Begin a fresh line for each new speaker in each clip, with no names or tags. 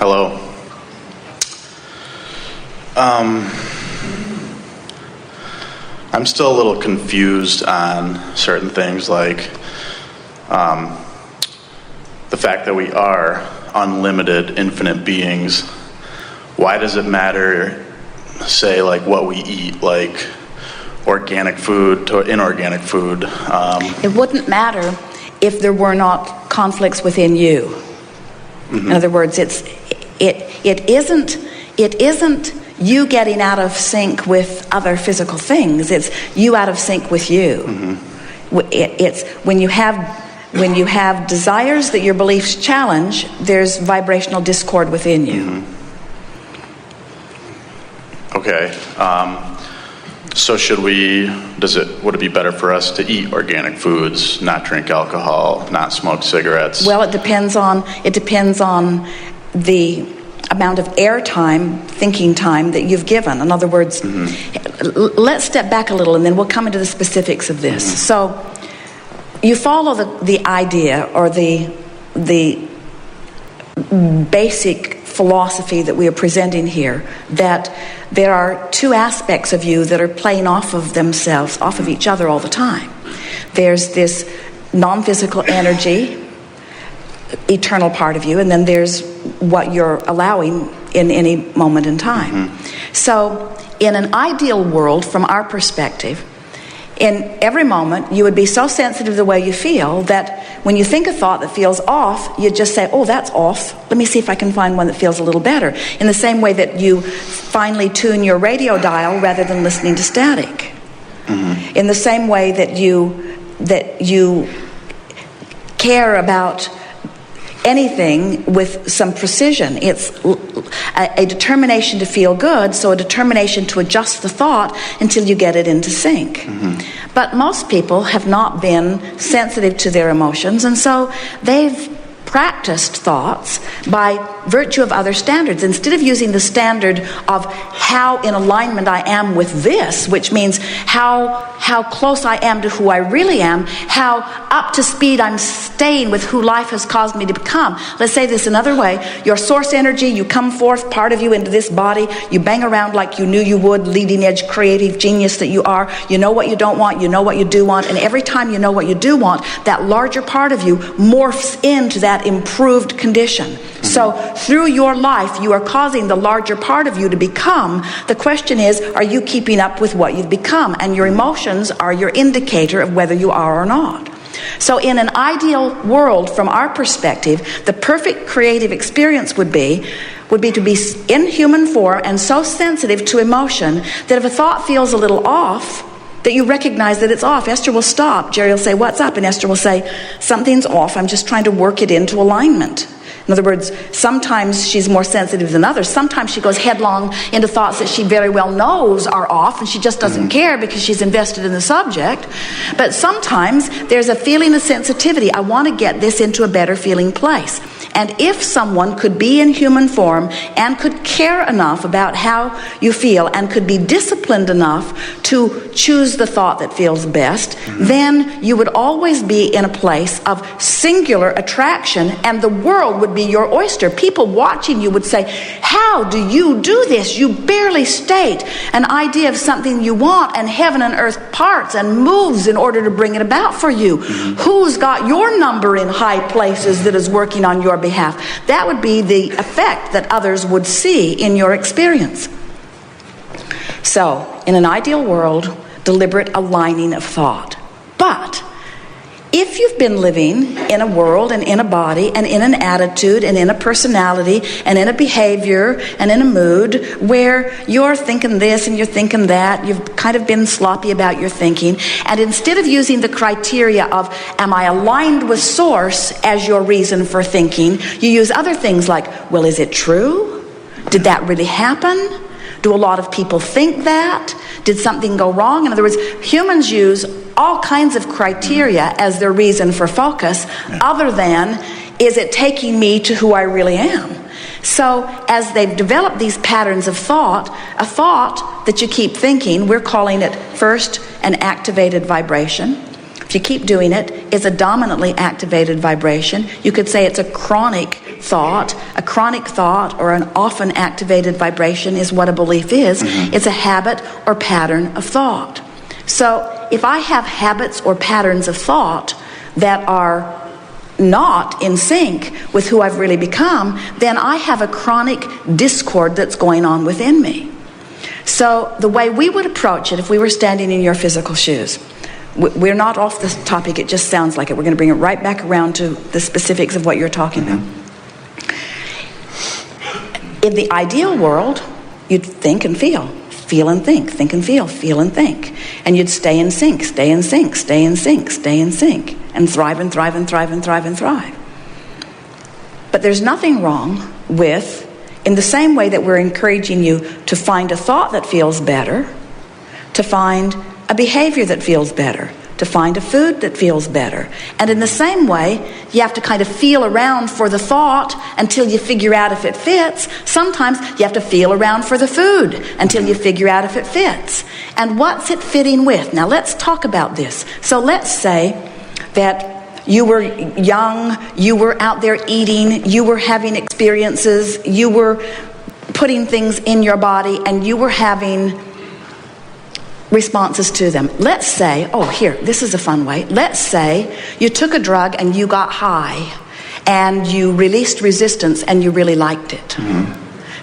Hello. I'm still a little confused on certain things, like the fact that we are unlimited, infinite beings. Why does it matter, say, like what we eat, like organic food to inorganic food?
It wouldn't matter if there were not conflicts within you. Mm-hmm. In other words, it isn't you getting out of sync with other physical things. It's you out of sync with you. Mm-hmm. It's when you have desires that your beliefs challenge, there's vibrational discord within you.
Mm-hmm. Okay. So would it be better for us to eat organic foods, not drink alcohol, not smoke cigarettes?
Well, it depends on the amount of airtime, thinking time that you've given. In other words, let's step back a little and then we'll come into the specifics of this. So you follow the idea or the basic philosophy that we are presenting here, that there are two aspects of you that are playing off of themselves, off of each other all the time. There's this non-physical energy, eternal part of you, and then there's what you're allowing in any moment in time. Mm-hmm. So in an ideal world, from our perspective, in every moment you would be so sensitive to the way you feel that when you think a thought that feels off, you just say, oh, that's off. Let me see if I can find one that feels a little better. In the same way that you finely tune your radio dial rather than listening to static. Mm-hmm. In the same way that you care about anything with some precision. It's a determination to feel good, so a determination to adjust the thought until you get it into sync. Mm-hmm. But most people have not been sensitive to their emotions, and so they've practiced thoughts by virtue of other standards. Instead of using the standard of how in alignment I am with this, which means how close I am to who I really am, how up to speed I'm staying with who life has caused me to become. Let's say this another way. Your source energy, you come forth, part of you, into this body, you bang around like you knew you would, leading edge creative genius that you are. You know what you don't want, you know what you do want, and every time you know what you do want, that larger part of you morphs into that improved condition. Mm-hmm. So through your life, you are causing the larger part of you to become. The question is, are you keeping up with what you've become? And your emotions are your indicator of whether you are or not. So in an ideal world, from our perspective, the perfect creative experience would be to be in human form and so sensitive to emotion that if a thought feels a little off, that you recognize that it's off. Esther will stop. Jerry will say, what's up? And Esther will say, something's off. I'm just trying to work it into alignment. In other words, sometimes she's more sensitive than others. Sometimes she goes headlong into thoughts that she very well knows are off, and she just doesn't care because she's invested in the subject. But sometimes there's a feeling of sensitivity. I want to get this into a better feeling place. And if someone could be in human form and could care enough about how you feel and could be disciplined enough to choose the thought that feels best, then you would always be in a place of singular attraction, and the world would be your oyster. People watching you would say, how do you do this? You barely state an idea of something you want, and heaven and earth parts and moves in order to bring it about for you. Mm-hmm. Who's got your number in high places that is working on your behalf? That would be the effect that others would see in your experience. So, in an ideal world, deliberate aligning of thought. But if you've been living in a world and in a body and in an attitude and in a personality and in a behavior and in a mood where you're thinking this and you're thinking that, you've kind of been sloppy about your thinking, and instead of using the criteria of am I aligned with source as your reason for thinking, you use other things like, well, is it true? Did that really happen? Do a lot of people think that? Did something go wrong? In other words, humans use all kinds of criteria as their reason for focus, other than, is it taking me to who I really am? So as they've developed these patterns of thought, a thought that you keep thinking, we're calling it first an activated vibration. if you keep doing it, it's a dominantly activated vibration. You could say it's a chronic thought. A chronic thought or an often activated vibration is what a belief is. It's a habit or pattern of thought. So if I have habits or patterns of thought that are not in sync with who I've really become, then I have a chronic discord that's going on within me. So the way we would approach it if we were standing in your physical shoes, we're not off this topic, it just sounds like it. We're going to bring it right back around to the specifics of what you're talking about. In the ideal world, you'd think and feel and think and feel and think. And you'd stay in sync, and thrive and thrive and thrive and thrive and thrive. But there's nothing wrong with, in the same way that we're encouraging you to find a thought that feels better, to find a behavior that feels better, to find a food that feels better. And in the same way, you have to kind of feel around for the thought until you figure out if it fits. Sometimes you have to feel around for the food until you figure out if it fits. And what's it fitting with? Now let's talk about this. So let's say that you were young, you were out there eating, you were having experiences, you were putting things in your body, and you were having responses to them. Let's say, this is a fun way. Let's say you took a drug and you got high and you released resistance and you really liked it.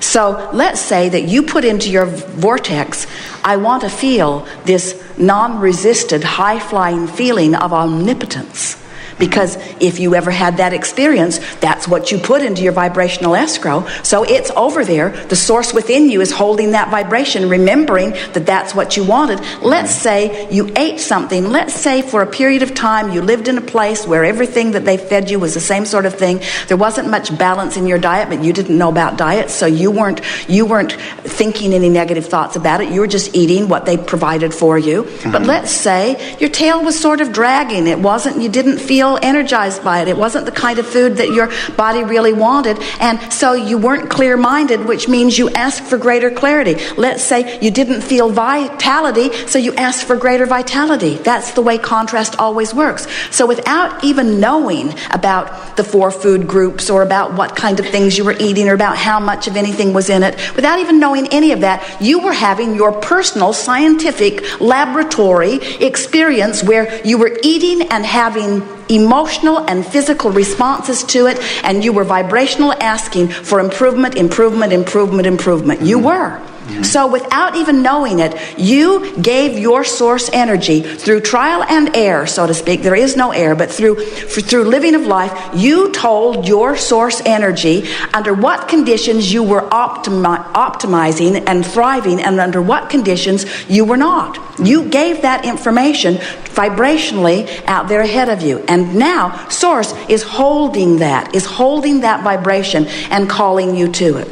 So let's say that you put into your vortex, I want to feel this non-resisted, high-flying feeling of omnipotence. Because if you ever had that experience, that's what you put into your vibrational escrow. So it's over there. The source within you is holding that vibration, remembering that that's what you wanted. Let's say you ate something. Let's say for a period of time you lived in a place where everything that they fed you was the same sort of thing. There wasn't much balance in your diet, but you didn't know about diet, so you weren't thinking any negative thoughts about it. You were just eating what they provided for you. But let's say your tail was sort of dragging. You didn't feel energized by it. It wasn't the kind of food that your body really wanted, and so you weren't clear-minded, which means you asked for greater clarity. Let's say you didn't feel vitality, so you asked for greater vitality. That's the way contrast always works. So without even knowing about the 4 food groups or about what kind of things you were eating or about how much of anything was in it, without even knowing any of that, you were having your personal scientific laboratory experience where you were eating and having emotional and physical responses to it, and you were vibrational asking for improvement. You were. So without even knowing it, you gave your source energy through trial and error, so to speak. There is no error, but through living of life, you told your source energy under what conditions you were optimizing and thriving, and under what conditions you were not. You gave that information vibrationally out there ahead of you. And now, source is holding that vibration and calling you to it.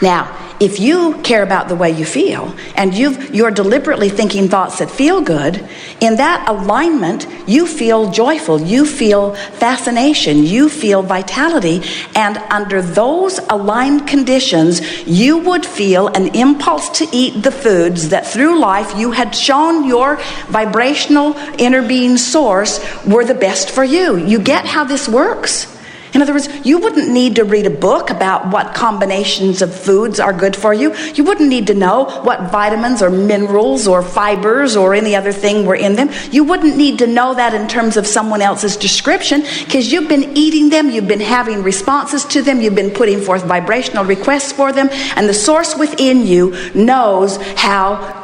Now, if you care about the way you feel, and you're deliberately thinking thoughts that feel good, in that alignment, you feel joyful, you feel fascination, you feel vitality, and under those aligned conditions, you would feel an impulse to eat the foods that through life you had shown your vibrational inner being source were the best for you. You get how this works? In other words, you wouldn't need to read a book about what combinations of foods are good for you. You wouldn't need to know what vitamins or minerals or fibers or any other thing were in them. You wouldn't need to know that in terms of someone else's description, because you've been eating them, you've been having responses to them, you've been putting forth vibrational requests for them, and the source within you knows how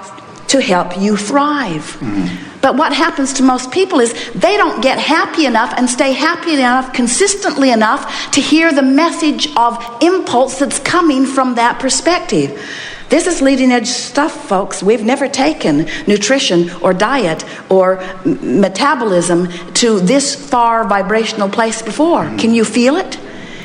to help you thrive. But what happens to most people is they don't get happy enough and stay happy enough consistently enough to hear the message of impulse that's coming from that perspective. This is leading edge stuff, folks. We've never taken nutrition or diet or metabolism to this far vibrational place before. Can you feel it?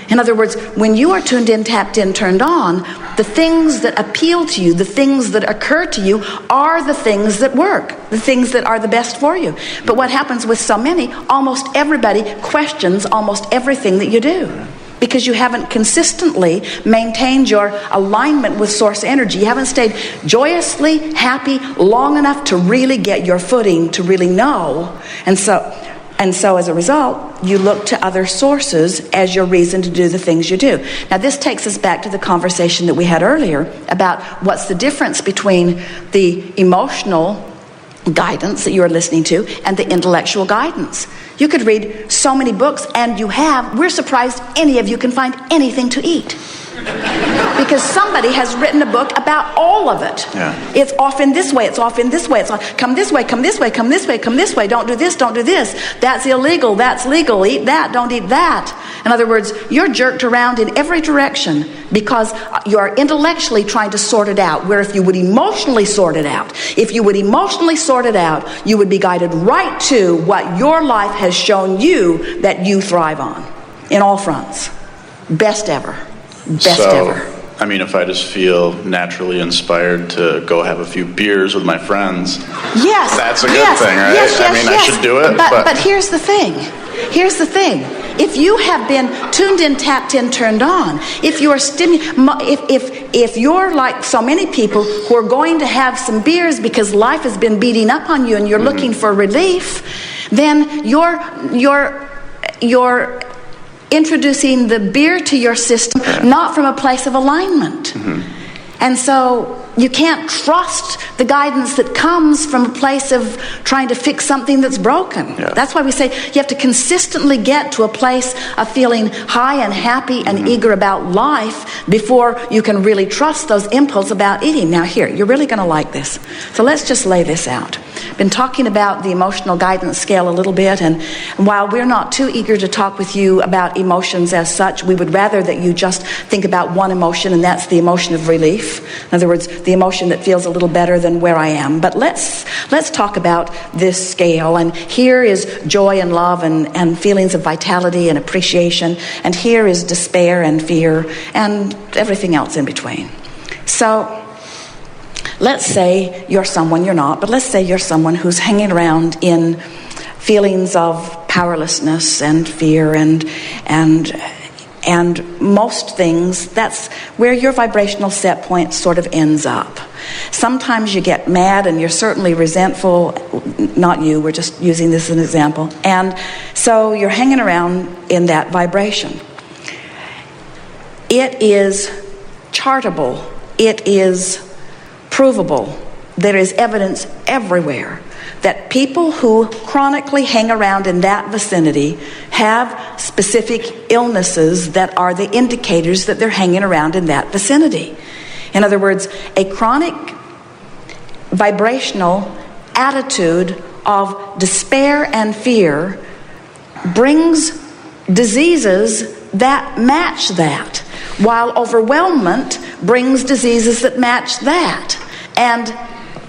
In other words, when you are tuned in, tapped in, turned on, the things that appeal to you, the things that occur to you are the things that work, the things that are the best for you. But what happens with so many, almost everybody questions almost everything that you do. because you haven't consistently maintained your alignment with source energy. You haven't stayed joyously happy long enough to really get your footing, to really know. And so as a result, you look to other sources as your reason to do the things you do. Now, this takes us back to the conversation that we had earlier about what's the difference between the emotional guidance that you're listening to and the intellectual guidance. You could read so many books, and we're surprised any of you can find anything to eat. Because somebody has written a book about all of it.
Yeah.
It's off in this way, it's off in this way, it's off, come this way, come this way, come this way, come this way, don't do this, don't do this. That's illegal, that's legal, eat that, don't eat that. In other words, you're jerked around in every direction because you're intellectually trying to sort it out, where if you would emotionally sort it out, you would be guided right to what your life has shown you that you thrive on, in all fronts. Best ever. Best ever.
I mean, if I just feel naturally inspired to go have a few beers with my friends,
yes,
that's a good thing, right? I should do it.
But here's the thing. If you have been tuned in, tapped in, turned on, if you're like so many people who are going to have some beers because life has been beating up on you and you're looking for relief, then you're introducing the beer to your system, not from a place of alignment. And so you can't trust the guidance that comes from a place of trying to fix something that's broken.
Yeah.
That's why we say you have to consistently get to a place of feeling high and happy and eager about life before you can really trust those impulses about eating. Now here, you're really going to like this. So let's just lay this out. Been talking about the emotional guidance scale a little bit, and while we're not too eager to talk with you about emotions as such, we would rather that you just think about one emotion, and that's the emotion of relief. In other words, the emotion that feels a little better than where I am. But let's talk about this scale, and here is joy and love and feelings of vitality and appreciation, and here is despair and fear and everything else in between. So let's say you're someone, you're not, but let's say you're someone who's hanging around in feelings of powerlessness and fear and most things. That's where your vibrational set point sort of ends up. Sometimes you get mad and you're certainly resentful. Not you, we're just using this as an example. And so you're hanging around in that vibration. It is chartable. It is provable. There is evidence everywhere that people who chronically hang around in that vicinity have specific illnesses that are the indicators that they're hanging around in that vicinity. In other words, a chronic vibrational attitude of despair and fear brings diseases that match that, while overwhelmment brings diseases that match that. And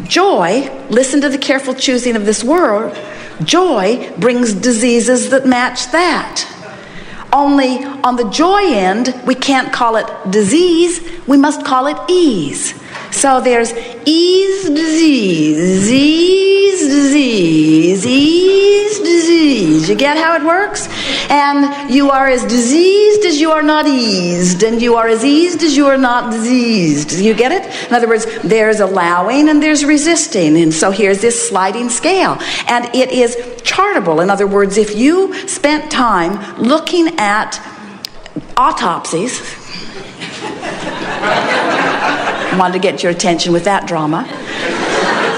joy, listen to the careful choosing of this word, joy brings diseases that match that. Only on the joy end, we can't call it disease, we must call it ease. So there's ease disease, ease disease, ease disease. You get how it works? And you are as diseased as you are not eased, and you are as eased as you are not diseased. You get it? In other words, there's allowing and there's resisting. And so here's this sliding scale. And it is chartable. In other words, if you spent time looking at autopsies, wanted to get your attention with that drama,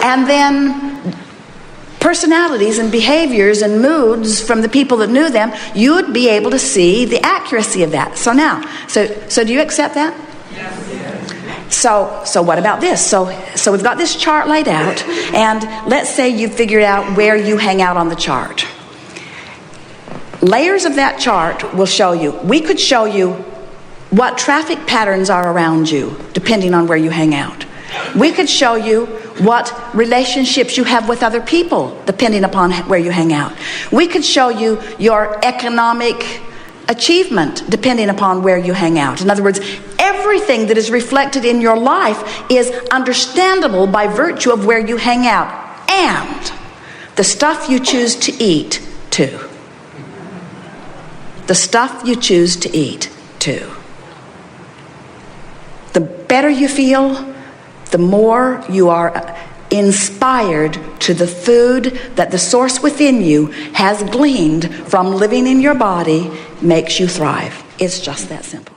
and then personalities and behaviors and moods from the people that knew them, you would be able to see the accuracy of that. So now, so do you accept that? Yes. So what about this? So we've got this chart laid out, and let's say you figured out where you hang out on the chart. Layers of that chart will show you. We could show you what traffic patterns are around you, depending on where you hang out. We could show you what relationships you have with other people, depending upon where you hang out. We could show you your economic achievement, depending upon where you hang out. In other words, everything that is reflected in your life is understandable by virtue of where you hang out, and the stuff you choose to eat, too. The stuff you choose to eat. too. The better you feel, the more you are inspired to the food that the source within you has gleaned from living in your body makes you thrive. It's just that simple.